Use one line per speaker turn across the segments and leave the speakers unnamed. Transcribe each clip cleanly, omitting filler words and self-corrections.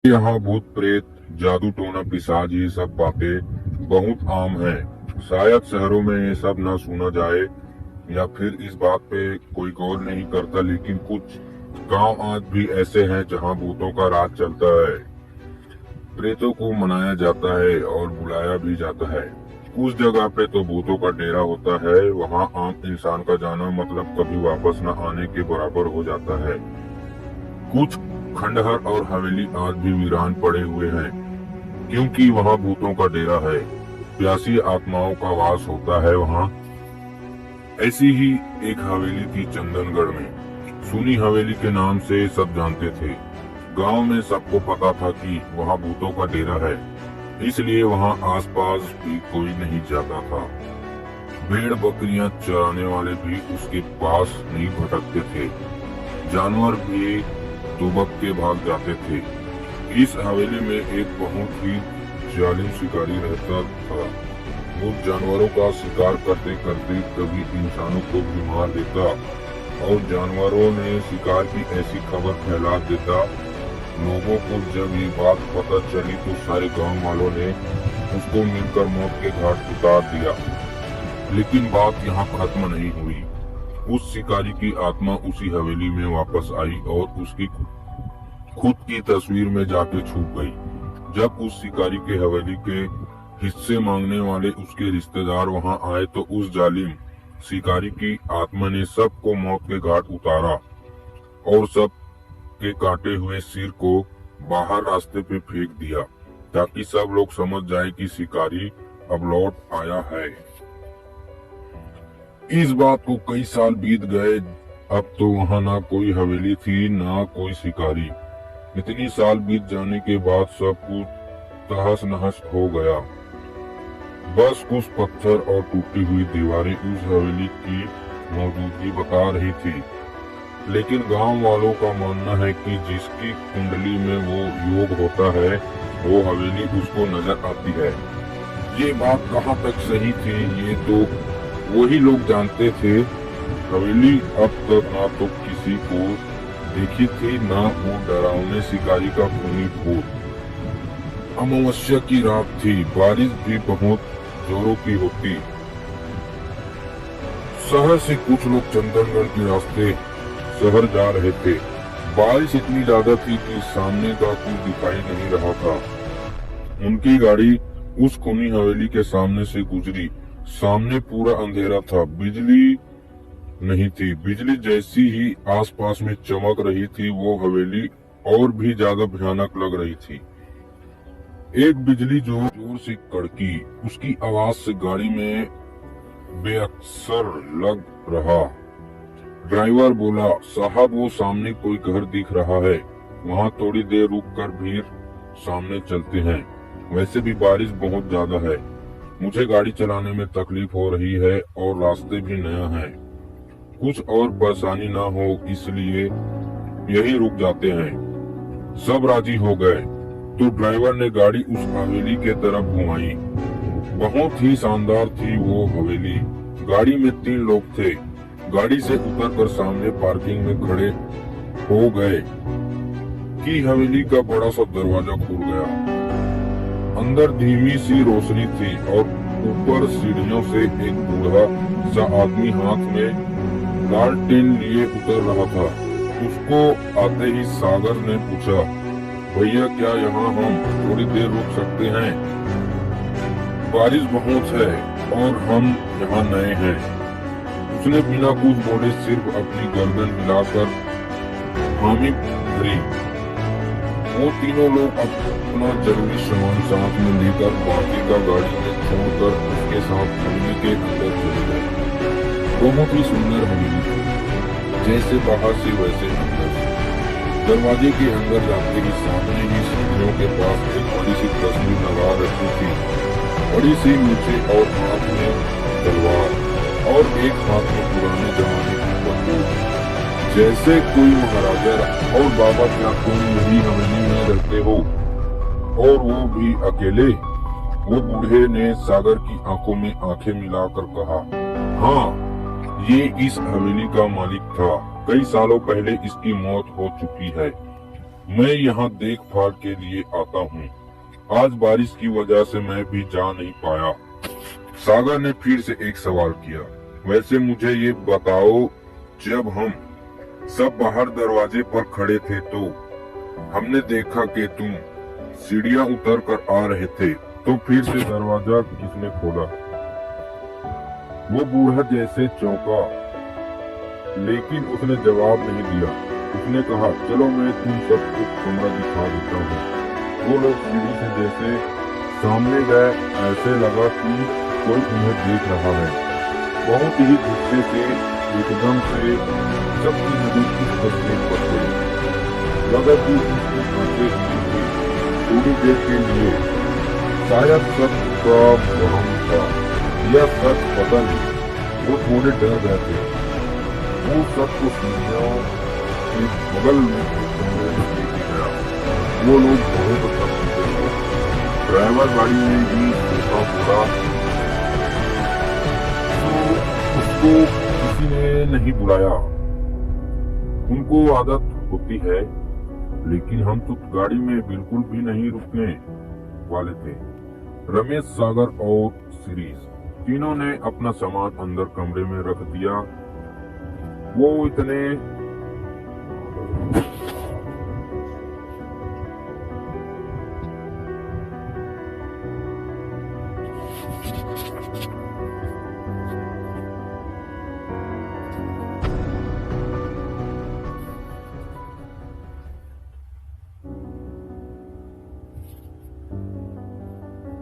यहाँ भूत प्रेत, जादू टोना पिशाच ये सब बातें बहुत आम है। शायद शहरों में ये सब ना सुना जाए या फिर इस बात पे कोई गौर नहीं करता, लेकिन कुछ गांव आज भी ऐसे हैं जहां भूतों का राज चलता है। प्रेतों को मनाया जाता है और बुलाया भी जाता है। कुछ जगह पे तो भूतों का डेरा होता है, वहां आम इंसान का जाना मतलब कभी वापस न आने के बराबर हो जाता है। कुछ खंडहर और हवेली आज भी वीरान पड़े हुए हैं, क्योंकि वहां भूतों का डेरा है, प्यासी आत्माओं का वास होता है वहां। ऐसी ही एक हवेली थी चंदनगढ़ में। सुनी हवेली के नाम से सब जानते थे। गांव में सबको पता था कि वहां भूतों का डेरा है, इसलिए वहां आसपास भी कोई नहीं जाता था। भेड़ बकरियां चराने वाले भी उसके पास नहीं भटकते थे। जानवर भी दुबक के भाग जाते थे। इस हवेली में एक बहुत ही जालिम शिकारी रहता था। वो जानवरों का शिकार करते करते कभी इंसानों को भी मार देता और जानवरों ने शिकार की ऐसी खबर फैला देता। लोगों को जब ये बात पता चली तो सारे गांव वालों ने उसको मिलकर मौत के घाट उतार दिया। लेकिन बात यहाँ खत्म नहीं हुई। उस शिकारी की आत्मा उसी हवेली में वापस आई और उसकी खुद की तस्वीर में जाके छुप गई। जब उस शिकारी के हवेली के हिस्से मांगने वाले उसके रिश्तेदार वहां आए तो उस जालिम शिकारी की आत्मा ने सबको मौत के घाट उतारा और सब के काटे हुए सिर को बाहर रास्ते पे फेंक दिया, ताकि सब लोग समझ जाए कि शिकारी अब लौट आया है। इस बात को कई साल बीत गए। अब तो वहां ना कोई हवेली थी ना कोई शिकारी। इतनी साल बीत जाने के बाद सब कुछ तहस नहस हो गया। बस कुछ पत्थर और टूटी हुई दीवारें उस हवेली की मौजूदगी बता रही थी। लेकिन गांव वालों का मानना है कि जिसकी कुंडली में वो योग होता है वो हवेली उसको नजर आती है। ये बात कहाँ तक सही थी ये तो वही लोग जानते थे। हवेली अब तक ना तो किसी को देखी थी ना वो डरावने शिकारी का खूनी भूत। अमावस्या की रात थी, बारिश भी बहुत जोरों की होती। शहर से कुछ लोग चंदनगढ़ के रास्ते शहर जा रहे थे। बारिश इतनी ज्यादा थी कि सामने का कुछ दिखाई नहीं रहा था। उनकी गाड़ी उस खूनी हवेली के सामने से गुजरी। सामने पूरा अंधेरा था, बिजली नहीं थी। बिजली जैसी ही आसपास में चमक रही थी वो हवेली और भी ज्यादा भयानक लग रही थी। एक बिजली जोर से कड़की, उसकी आवाज से गाड़ी में बेअक्सर लग रहा। ड्राइवर बोला, साहब वो सामने कोई घर दिख रहा है, वहाँ थोड़ी देर रुक कर फिर सामने चलते हैं। वैसे भी बारिश बहुत ज्यादा है, मुझे गाड़ी चलाने में तकलीफ हो रही है और रास्ते भी नया है। कुछ और परेशानी ना हो इसलिए यही रुक जाते हैं। सब राजी हो गए तो ड्राइवर ने गाड़ी उस हवेली के तरफ घुमाई। बहुत ही शानदार थी वो हवेली। गाड़ी में 3 लोग थे। गाड़ी से उतरकर सामने पार्किंग में खड़े हो गए कि हवेली का बड़ा सा दरवाजा खुल गया। अंदर धीमी सी रोशनी थी और ऊपर सीढ़ियों से एक बूढ़ा सा आदमी हाथ में लालटेन लिए उतर रहा था। उसको आते ही सागर ने पूछा, भैया क्या यहाँ हम थोड़ी देर रुक सकते हैं? बारिश बहुत है और हम यहाँ नए हैं। उसने बिना कुछ बोले सिर्फ अपनी गर्दन हिलाकर हामी भरी। वो तीनों लोग अपना जरूरी सामान साथ में लेकर बाकी का गाड़ी में छोड़कर उसके साथ हवेली के अंदर चले गए। बहुत ही सुंदर हवेली थी, जैसे बाहर से वैसे अंदर से। दरवाजे के अंदर जाते ही सामने ही सीढ़ियों के पास एक बड़ी सी तस्वीर लगा रखी थी। बड़ी सी मूछे और हाथ में तलवार और एक हाथ में पुराने जमाने की बंदूक। जैसे कोई महाराजा और बाबा क्या तुम यही हवेली में रहते हो और वो भी अकेले? वो बूढ़े ने सागर की आंखों में आंखें मिलाकर कहा, हाँ, ये इस हवेली का मालिक था। कई सालों पहले इसकी मौत हो चुकी है। मैं यहाँ देख भाल के लिए आता हूँ। आज बारिश की वजह से मैं भी जा नहीं पाया। सागर ने फिर से एक सवाल किया, वैसे मुझे ये बताओ, जब हम सब बाहर दरवाजे पर खड़े थे तो हमने देखा कि तुम सीढ़ियां उतर कर आ रहे थे, तो फिर से दरवाजा किसने खोला? वो बूढ़ा जैसे चौंका, लेकिन उसने जवाब नहीं दिया। उसने कहा, चलो मैं तुम सबको कमरा दिखा देता हूँ। वो लोग सीढ़ी से जैसे सामने गए, ऐसे लगा कि कोई उन्हें देख रहा है। बहुत ही गुस्से से एकदम से सबकी नजर उस तस्वीर पर पड़ी। लगा कि उसकी आंखें हिली थोड़ी देर के लिए। शायद सच का वहम था या सच, पता नहीं। वो थोड़े डर गए थे। वो सबको सीढ़ियों के बगल में कमरे में लेके गया। वो लोग बहुत थक चुके थे। ड्राइवर गाड़ी में भी सोता पूरा, तो उसको किसी ने नहीं बुलाया। उनको आदत होती है, लेकिन हम तो गाड़ी में बिल्कुल भी नहीं रुकने वाले थे। रमेश, सागर और शिरीष तीनों ने अपना सामान अंदर कमरे में रख दिया। वो इतने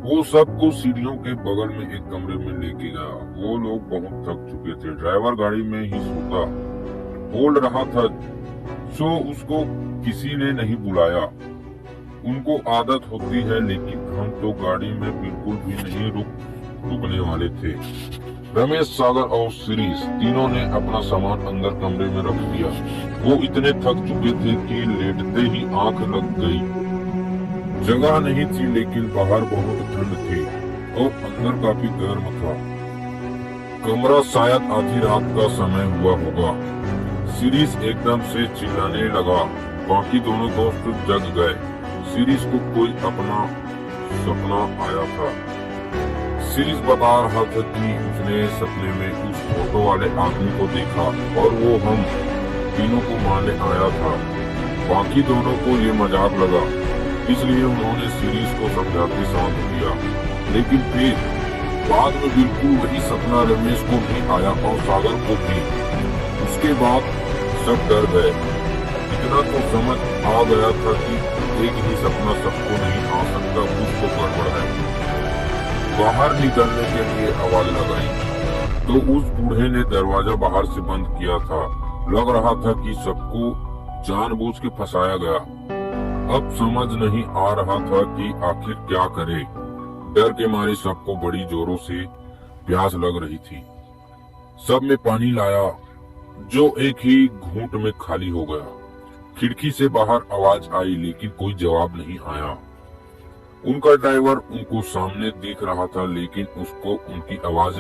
वो सबको सीढ़ियों के बगल में एक कमरे में लेके गया। वो लोग बहुत थक चुके थे। ड्राइवर गाड़ी में ही सोता बोल रहा था, सो उसको किसी ने नहीं बुलाया। उनको आदत होती है, लेकिन हम तो गाड़ी में बिल्कुल भी नहीं रुकने वाले थे। रमेश, सागर और शिरीष तीनों ने अपना सामान अंदर कमरे में रख दिया। वो इतने थक चुके थे कि लेटते ही आंख लग गई। जगह नहीं थी, लेकिन बाहर बहुत ठंड थी और अंदर काफी गर्म था। कमरा शायद आधी रात का समय हुआ होगा। शिरीष एकदम से चिल्लाने लगा। बाकी दोनों दोस्त जग गए। शिरीष को कोई अपना सपना आया था। शिरीष बता रहा था कि उसने सपने में उस फोटो वाले आदमी को देखा और वो हम तीनों को मारने आया था। बाकी दोनों को ये मजाक लगा, इसलिए उन्होंने शिरीष को समझाते शांत किया। लेकिन फिर बाद में बिल्कुल वही सपना रमेश को भी आया और सागर को भी। उसके बाद सब डर गए। इतना तो समझ आ गया था कि एक ही सपना सबको नहीं आ सकता, कुछ तो गड़बड़ है। बाहर निकलने के लिए आवाज लगाई तो उस बूढ़े ने दरवाजा बाहर से बंद किया था। लग रहा था कि सबको जानबूझ के फंसाया गया। अब समझ नहीं आ रहा था कि आखिर क्या करे। डर के मारे सबको बड़ी जोरों से प्यास लग रही थी। सब में पानी लाया, जो एक ही घूंट में खाली हो गया। खिड़की से बाहर आवाज आई, लेकिन कोई जवाब नहीं आया। उनका ड्राइवर उनको सामने देख रहा था, लेकिन उसको उनकी आवाज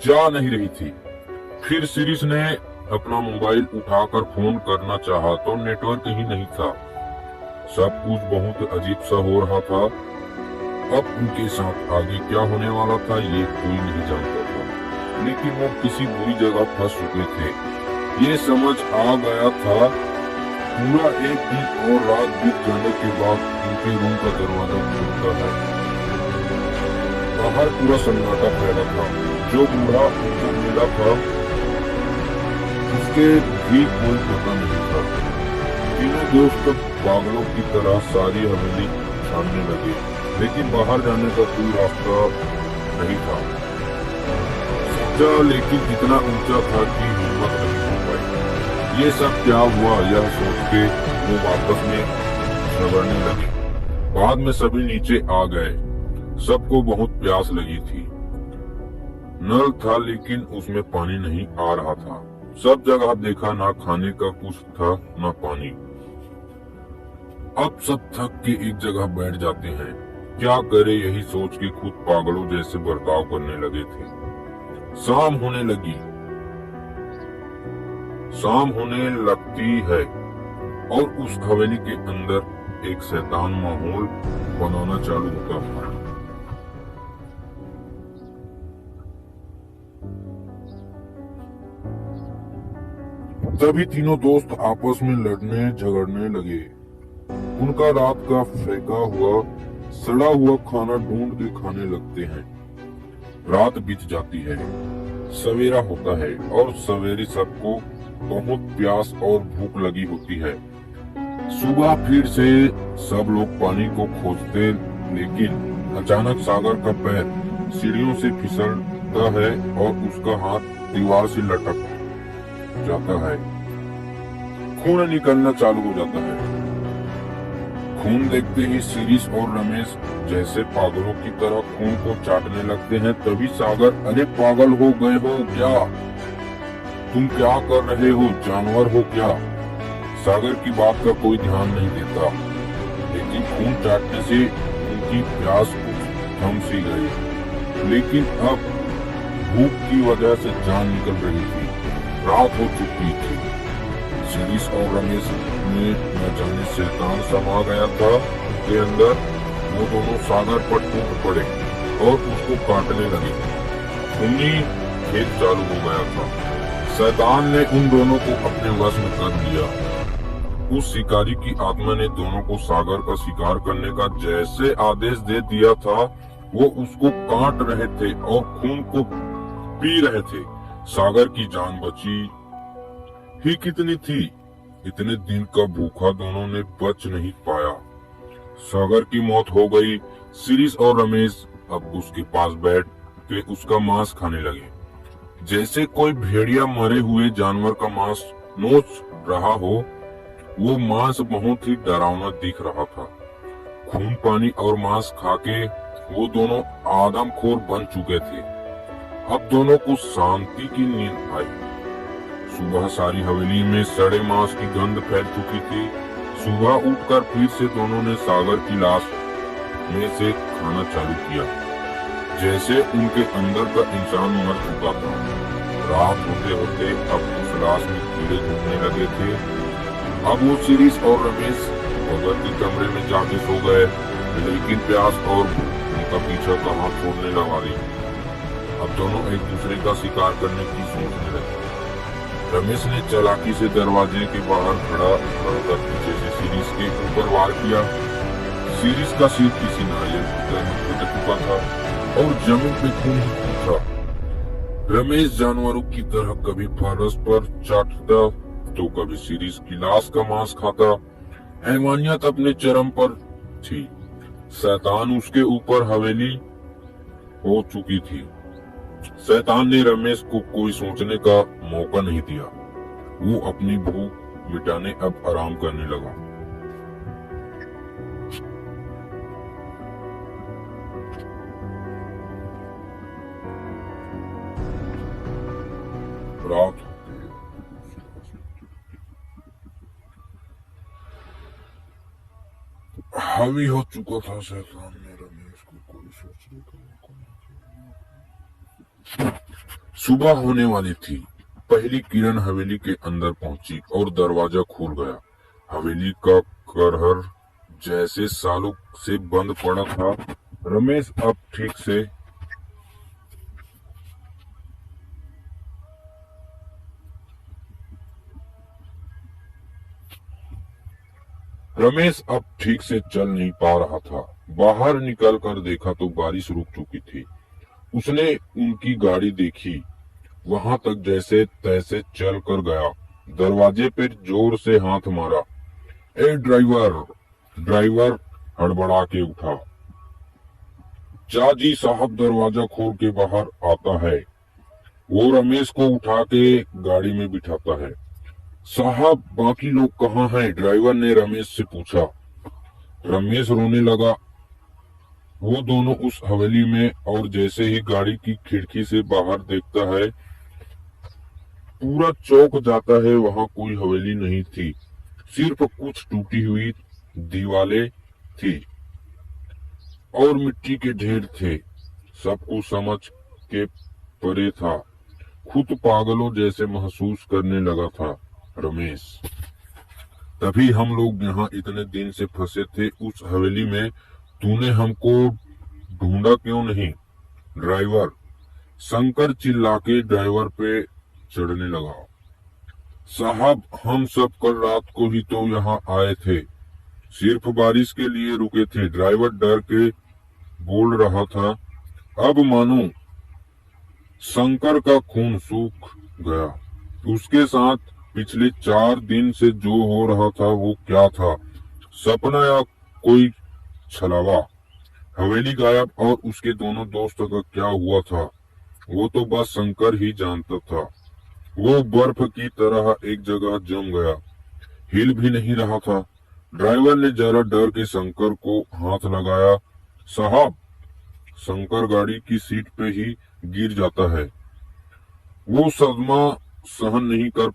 जा नहीं रही थी। फिर शिरीष ने अपना मोबाइल उठाकर फोन करना चाहा तो नेटवर्क ही नहीं था। सब कुछ बहुत अजीब सा हो रहा था। अब उनके साथ आगे क्या होने वाला था ये कोई नहीं जानता था, लेकिन वो किसी बुरी जगह फंस चुके थे। ये समझ आ गया था। पूरा एक दिन और रात बीत जाने के बाद उनके रूम का दरवाजा खुलता है। बाहर पूरा सन्नाटा फैला था। जो बूढ़ा उनको मिला था उसके भी कोई पता नहीं था। तीनों दोस्त पागलों की तरह सारी हवेली छानने लगे, लेकिन बाहर जाने का कोई रास्ता नहीं था। सोचा, लेकिन इतना ऊंचा था कि हिम्मत नहीं हो पाई। ये सब क्या हुआ, यह सोच के वो वापस में झगड़ने लगे। बाद में सभी नीचे आ गए। सबको बहुत प्यास लगी थी। नल था, लेकिन उसमें पानी नहीं आ रहा था। सब जगह देखा, ना खाने का कुछ था ना पानी। अब सब थक के एक जगह बैठ जाते हैं। क्या करे, यही सोच के खुद पागलों जैसे बर्ताव करने लगे थे। शाम होने लगी। शाम होने लगती है। और उस हवेली के अंदर एक शैतान माहौल बनाना चालू होता था। तभी तीनों दोस्त आपस में लड़ने झगड़ने लगे। उनका रात का फेंका हुआ सड़ा हुआ खाना ढूंढ के खाने लगते हैं। रात बीत जाती है, सवेरा होता है और सवेरे सबको बहुत प्यास और भूख लगी होती है। सुबह फिर से सब लोग पानी को खोजते, लेकिन अचानक सागर का पैर सीढ़ियों से फिसलता है और उसका हाथ दीवार से लटक जाता है। खून निकलना चालू हो जाता है। खून देखते ही शिरीष और रमेश जैसे पागलों की तरह खून को चाटने लगते हैं। तभी सागर, अरे पागल हो गए हो क्या? तुम क्या कर रहे हो? जानवर हो क्या? सागर की बात का कोई ध्यान नहीं देता, लेकिन खून चाटने से उनकी प्यास कुछ थम सी गई। लेकिन अब भूख की वजह से जान निकल रही थी। रात हो चुकी थी। शिरीष और रमेश में न जाने शैतान समा गया था के अंदर। वो दोनों सागर पर टूट पड़े और उसको काटने लगे। खूनी खेल चालू हो गया था। शैतान ने उन दोनों को अपने वश में कर लिया। उस शिकारी की आत्मा ने दोनों को सागर का शिकार करने का जैसे आदेश दे दिया था, वो उसको काट रहे थे और खून को पी रहे थे। सागर की जान बची ही कितनी थी। इतने दिन का भूखा दोनों ने बच नहीं पाया। सागर की मौत हो गई। शिरीष और रमेश अब उसके पास बैठ के उसका मांस खाने लगे, जैसे कोई भेड़िया मरे हुए जानवर का मांस नोच रहा हो। वो मांस बहुत ही डरावना दिख रहा था। खून पानी और मांस खाके वो दोनों आदमखोर बन चुके थे। अब दोनों को शांति की नींद आई। सुबह सारी हवेली में सड़े मांस की गंध फैल चुकी थी। सुबह उठकर फिर से दोनों ने सागर की लाश में से खाना चालू किया, जैसे उनके अंदर का इंसान मर चुका था। रात होते होते अब उस लाश में कीड़े घूमने लगे थे। अब वो शिरीष और रमेश बगल के कमरे में जाके सो गए, लेकिन प्यास और उनका पीछा कहाँ छोड़ने लगा रही। अब दोनों एक दूसरे का शिकार करने की सोचने लगे। रमेश ने चालाकी से दरवाजे के बाहर खड़ा होकर पीछे से शिरीष के ऊपर वार किया। शिरीष का सिर किसी नारियल की तरह फट चुका था और जमीन पे खून ही खून था। रमेश जानवरों की तरह कभी फरस पर चाटता तो कभी शिरीष की लाश का मांस खाता। हैवानियत अपने चरम पर थी। शैतान उसके ऊपर हवेली हो चुकी थी। शैतान ने रमेश को कोई सोचने का मौका नहीं दिया। वो अपनी भूख मिटाने अब आराम करने लगा। रात हावी हो चुका था। शैतान ने रमेश को कोई सोचने का मौका नहीं दिया। सुबह होने वाली थी। पहली किरण हवेली के अंदर पहुंची और दरवाजा खुल गया। हवेली का करहर जैसे सालों से बंद पड़ा था। रमेश अब ठीक से चल नहीं पा रहा था। बाहर निकल कर देखा तो बारिश रुक चुकी थी। उसने उनकी गाड़ी देखी, वहां तक जैसे तैसे चल कर गया। दरवाजे पर जोर से हाथ मारा। ए ड्राइवर! ड्राइवर हड़बड़ा के उठा। चाची साहब दरवाजा खोल के बाहर आता है। वो रमेश को उठा के गाड़ी में बिठाता है। साहब, बाकी लोग कहाँ हैं? ड्राइवर ने रमेश से पूछा। रमेश रोने लगा। वो दोनों उस हवेली में, और जैसे ही गाड़ी की खिड़की से बाहर देखता है पूरा चौंक जाता है। वहां कोई हवेली नहीं थी, सिर्फ कुछ टूटी हुई दीवारें थी और मिट्टी के ढेर थे। सब कुछ समझ के परे था। खुद पागलों जैसे महसूस करने लगा था रमेश। तभी हम लोग यहाँ इतने दिन से फंसे थे उस हवेली में। तूने हमको ढूंढा क्यों नहीं? ड्राइवर, शंकर चिल्ला के ड्राइवर पे चढ़ने लगा। साहब, हम सब कल रात को ही तो यहाँ आए थे, सिर्फ बारिश के लिए रुके थे। ड्राइवर डर के बोल रहा था। अब मानो शंकर का खून सूख गया। उसके साथ पिछले 4 दिन से जो हो रहा था वो क्या था, सपना या कोई छलावा? हवेली गायब और उसके दोनों दोस्तों का क्या हुआ था वो तो बस शंकर ही जानता था। वो बर्फ की तरह एक जगह जम गया, हिल भी नहीं रहा था। ड्राइवर ने जरा डर के शंकर को हाथ लगाया। साहब, शंकर गाड़ी की सीट पे ही गिर जाता है। वो सदमा सहन नहीं कर